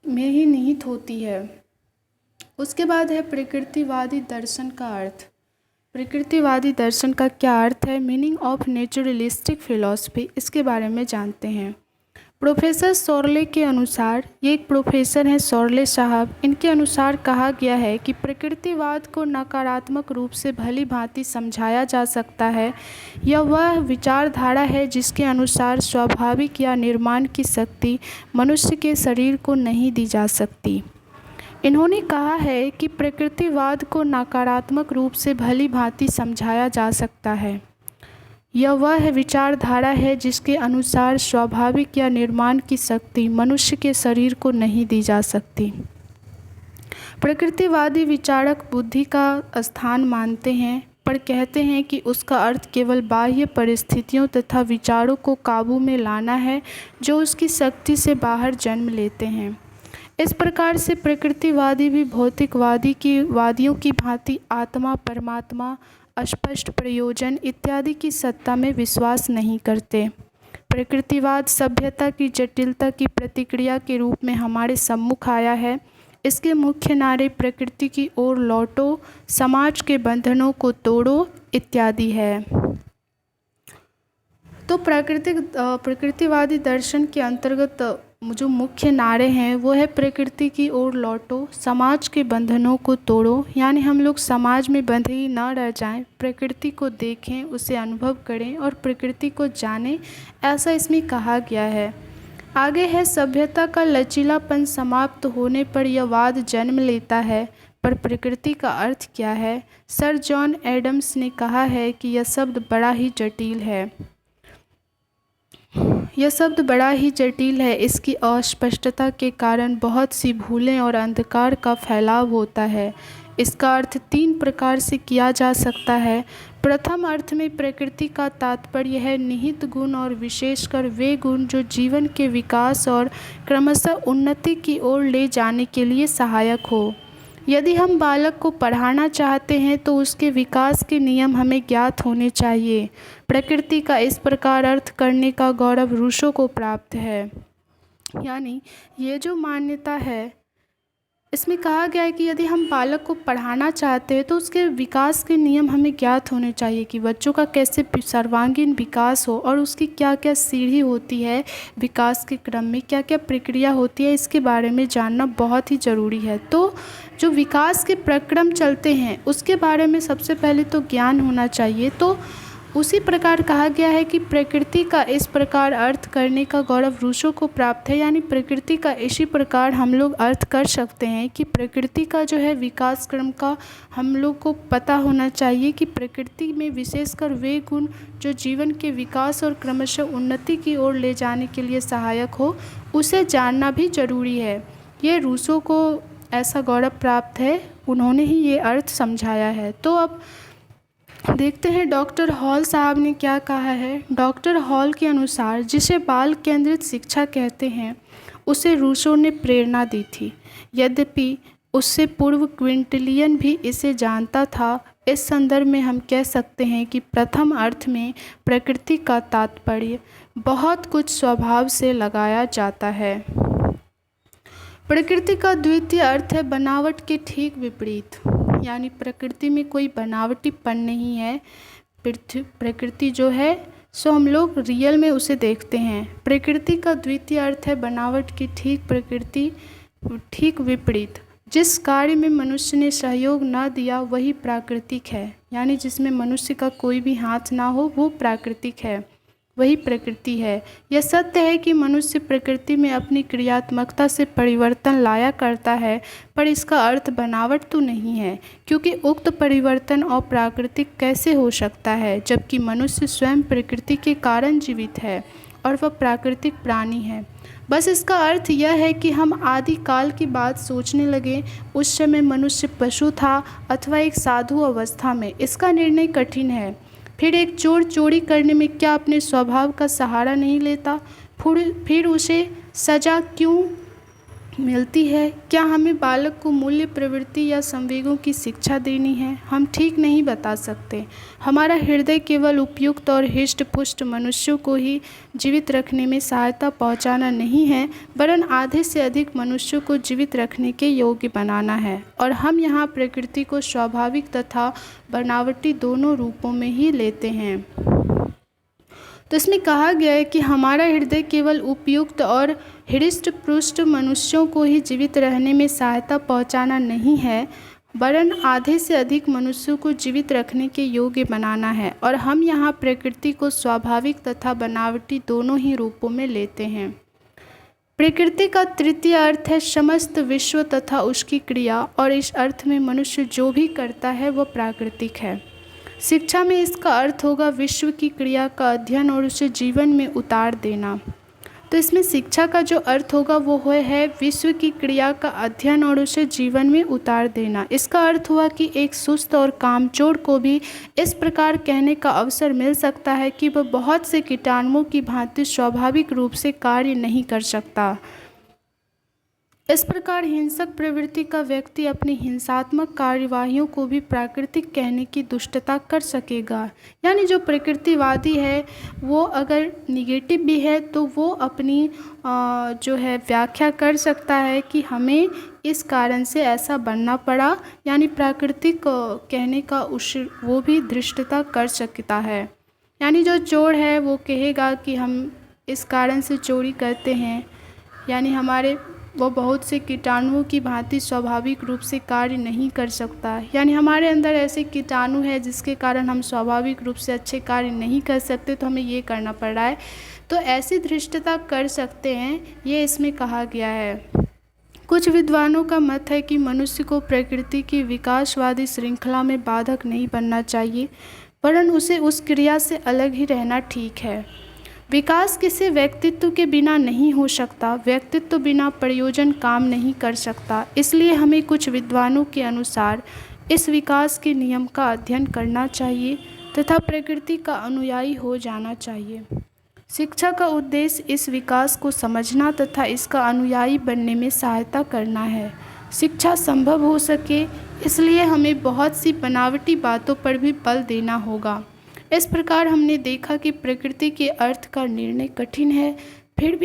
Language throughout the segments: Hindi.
में ही निहित होती है। उसके बाद है प्रकृतिवादी दर्शन का अर्थ। प्रकृतिवादी दर्शन का क्या अर्थ है? मीनिंग ऑफ नेचुरलिस्टिक फिलॉसफी, इसके बारे में जानते हैं। प्रोफेसर सॉर्ले के अनुसार, ये एक प्रोफेसर हैं सॉर्ले साहब, इनके अनुसार कहा गया है कि प्रकृतिवाद को नकारात्मक रूप से भली भांति समझाया जा सकता है। यह वह विचारधारा है जिसके अनुसार स्वाभाविक या निर्माण की शक्ति मनुष्य के शरीर को नहीं दी जा सकती। इन्होंने कहा है कि प्रकृतिवाद को नकारात्मक रूप से भली भांति समझाया जा सकता है। यह वह विचारधारा है जिसके अनुसार स्वाभाविक या निर्माण की शक्ति मनुष्य के शरीर को नहीं दी जा सकती। प्रकृतिवादी विचारक बुद्धि का स्थान मानते हैं, पर कहते हैं कि उसका अर्थ केवल बाह्य परिस्थितियों तथा विचारों को काबू में लाना है जो उसकी शक्ति से बाहर जन्म लेते हैं। इस प्रकार से प्रकृतिवादी भी वादियों की भांति आत्मा, परमात्मा, अस्पष्ट प्रयोजन इत्यादि की सत्ता में विश्वास नहीं करते। प्रकृतिवाद सभ्यता की जटिलता की प्रतिक्रिया के रूप में हमारे सम्मुख आया है। इसके मुख्य नारे प्रकृति की ओर लौटो, समाज के बंधनों को तोड़ो इत्यादि है। तो प्रकृतिवादी दर्शन के अंतर्गत जो मुख्य नारे हैं वो है प्रकृति की ओर लौटो, समाज के बंधनों को तोड़ो, यानी हम लोग समाज में बंधे ही ना रह जाएं, प्रकृति को देखें, उसे अनुभव करें और प्रकृति को जानें, ऐसा इसमें कहा गया है। आगे है सभ्यता का लचीलापन समाप्त होने पर यह वाद जन्म लेता है, पर प्रकृति का अर्थ क्या है? सर जॉन एडम्स ने कहा है कि यह शब्द बड़ा ही जटिल है। यह शब्द बड़ा ही जटिल है। इसकी अस्पष्टता के कारण बहुत सी भूलें और अंधकार का फैलाव होता है। इसका अर्थ 3 प्रकार से किया जा सकता है। प्रथम अर्थ में प्रकृति का तात्पर्य है निहित गुण और विशेषकर वे गुण जो जीवन के विकास और क्रमशः उन्नति की ओर ले जाने के लिए सहायक हो। यदि हम बालक को पढ़ाना चाहते हैं तो उसके विकास के नियम हमें ज्ञात होने चाहिए। प्रकृति का इस प्रकार अर्थ करने का गौरव रूसो को प्राप्त है। यानी ये जो मान्यता है, इसमें कहा गया है कि यदि हम बालक को पढ़ाना चाहते हैं तो उसके विकास के नियम हमें ज्ञात होने चाहिए कि बच्चों का कैसे सर्वांगीण विकास हो और उसकी क्या क्या सीढ़ी होती है, विकास के क्रम में क्या क्या प्रक्रिया होती है, इसके बारे में जानना बहुत ही ज़रूरी है। तो जो विकास के प्रक्रम चलते हैं उसके बारे में सबसे पहले तो ज्ञान होना चाहिए। तो उसी प्रकार कहा गया है कि प्रकृति का इस प्रकार अर्थ करने का गौरव रूसो को प्राप्त है। यानी प्रकृति का इसी प्रकार हम लोग अर्थ कर सकते हैं कि प्रकृति का जो है विकास क्रम का हम लोग को पता होना चाहिए कि प्रकृति में विशेषकर वे गुण जो जीवन के विकास और क्रमशः उन्नति की ओर ले जाने के लिए सहायक हो, उसे जानना भी जरूरी है। ये रूसो को ऐसा गौरव प्राप्त है, उन्होंने ही ये अर्थ समझाया है। तो अब देखते हैं डॉक्टर हॉल साहब ने क्या कहा है। डॉक्टर हॉल के अनुसार जिसे बाल केंद्रित शिक्षा कहते हैं उसे रूसो ने प्रेरणा दी थी। यद्यपि उससे पूर्व क्विंटिलियन भी इसे जानता था। इस संदर्भ में हम कह सकते हैं कि प्रथम अर्थ में प्रकृति का तात्पर्य बहुत कुछ स्वभाव से लगाया जाता है। प्रकृति का द्वितीय अर्थ है बनावट के ठीक विपरीत, यानी प्रकृति में कोई बनावटीपन नहीं है। प्रकृति जो है सो हम लोग रियल में उसे देखते हैं। प्रकृति का द्वितीय अर्थ है बनावट की ठीक विपरीत। जिस कार्य में मनुष्य ने सहयोग न दिया वही प्राकृतिक है, यानी जिसमें मनुष्य का कोई भी हाथ ना हो वो प्राकृतिक है, वही प्रकृति है। यह सत्य है कि मनुष्य प्रकृति में अपनी क्रियात्मकता से परिवर्तन लाया करता है, पर इसका अर्थ बनावट तो नहीं है, क्योंकि उक्त परिवर्तन अप्राकृतिक कैसे हो सकता है जबकि मनुष्य स्वयं प्रकृति के कारण जीवित है और वह प्राकृतिक प्राणी है। बस इसका अर्थ यह है कि हम आदि काल की बात सोचने लगे, उस समय मनुष्य पशु था अथवा एक साधु अवस्था में, इसका निर्णय कठिन है। फिर एक चोर चोरी करने में क्या अपने स्वभाव का सहारा नहीं लेता? फिर उसे सजा क्यों मिलती है? क्या हमें बालक को मूल्य, प्रवृत्ति या संवेगों की शिक्षा देनी है? हम ठीक नहीं बता सकते। हमारा हृदय केवल उपयुक्त और हृष्ट-पुष्ट मनुष्यों को ही जीवित रखने में सहायता पहुंचाना नहीं है, वरन आधे से अधिक मनुष्यों को जीवित रखने के योग्य बनाना है। और हम यहाँ प्रकृति को स्वाभाविक तथा बनावटी दोनों रूपों में ही लेते हैं। तो इसमें कहा गया है कि हमारा हृदय केवल उपयुक्त और हृष्ट-पुष्ट मनुष्यों को ही जीवित रहने में सहायता पहुंचाना नहीं है, वरन आधे से अधिक मनुष्यों को जीवित रखने के योग्य बनाना है। और हम यहाँ प्रकृति को स्वाभाविक तथा बनावटी दोनों ही रूपों में लेते हैं। प्रकृति का तृतीय अर्थ है समस्त विश्व तथा उसकी क्रिया, और इस अर्थ में मनुष्य जो भी करता है वह प्राकृतिक है। शिक्षा में इसका अर्थ होगा विश्व की क्रिया का अध्ययन और उसे जीवन में उतार देना। तो इसमें शिक्षा का जो अर्थ होगा वो है विश्व की क्रिया का अध्ययन और उसे जीवन में उतार देना। इसका अर्थ हुआ कि एक सुस्त और कामचोर को भी इस प्रकार कहने का अवसर मिल सकता है कि वह बहुत से कीटाणुओं की भांति स्वाभाविक रूप से कार्य नहीं कर सकता। इस प्रकार हिंसक प्रवृत्ति का व्यक्ति अपनी हिंसात्मक कार्यवाहियों को भी प्राकृतिक कहने की दुष्टता कर सकेगा। यानी जो प्रकृतिवादी है वो अगर निगेटिव भी है तो वो अपनी जो है व्याख्या कर सकता है कि हमें इस कारण से ऐसा बनना पड़ा, यानी प्राकृतिक कहने का वो भी धृष्टता कर सकता है। यानी जो चोर है वो कहेगा कि हम इस कारण से चोरी करते हैं, यानी वो बहुत से कीटाणुओं की भांति स्वाभाविक रूप से कार्य नहीं कर सकता। यानी हमारे अंदर ऐसे कीटाणु है जिसके कारण हम स्वाभाविक रूप से अच्छे कार्य नहीं कर सकते, तो हमें ये करना पड़ रहा है, तो ऐसी धृष्टता कर सकते हैं, ये इसमें कहा गया है। कुछ विद्वानों का मत है कि मनुष्य को प्रकृति की विकासवादी श्रृंखला में बाधक नहीं बनना चाहिए, वरन उसे उस क्रिया से अलग ही रहना ठीक है। विकास किसी व्यक्तित्व के बिना नहीं हो सकता, व्यक्तित्व बिना प्रयोजन काम नहीं कर सकता। इसलिए हमें कुछ विद्वानों के अनुसार इस विकास के नियम का अध्ययन करना चाहिए तथा प्रकृति का अनुयायी हो जाना चाहिए। शिक्षा का उद्देश्य इस विकास को समझना तथा इसका अनुयायी बनने में सहायता करना है। शिक्षा संभव हो सके इसलिए हमें बहुत सी बनावटी बातों पर भी बल देना होगा। इस प्रकार हमने देखा कि प्रकृति के अर्थ का निर्णय कठिन है, फिर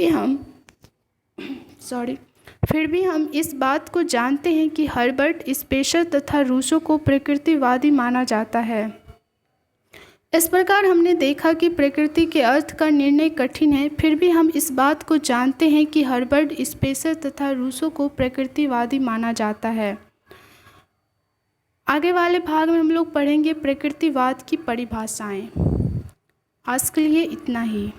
भी हम इस बात को जानते हैं कि हर्बर्ट स्पेंसर तथा रूसो को प्रकृतिवादी माना जाता है। इस प्रकार हमने देखा कि प्रकृति के अर्थ का निर्णय कठिन है, फिर भी हम इस बात को जानते हैं कि हर्बर्ट स्पेंसर तथा रूसो को प्रकृतिवादी माना जाता है। आगे वाले भाग में हम लोग पढ़ेंगे प्रकृतिवाद की परिभाषाएं। आज के लिए इतना ही।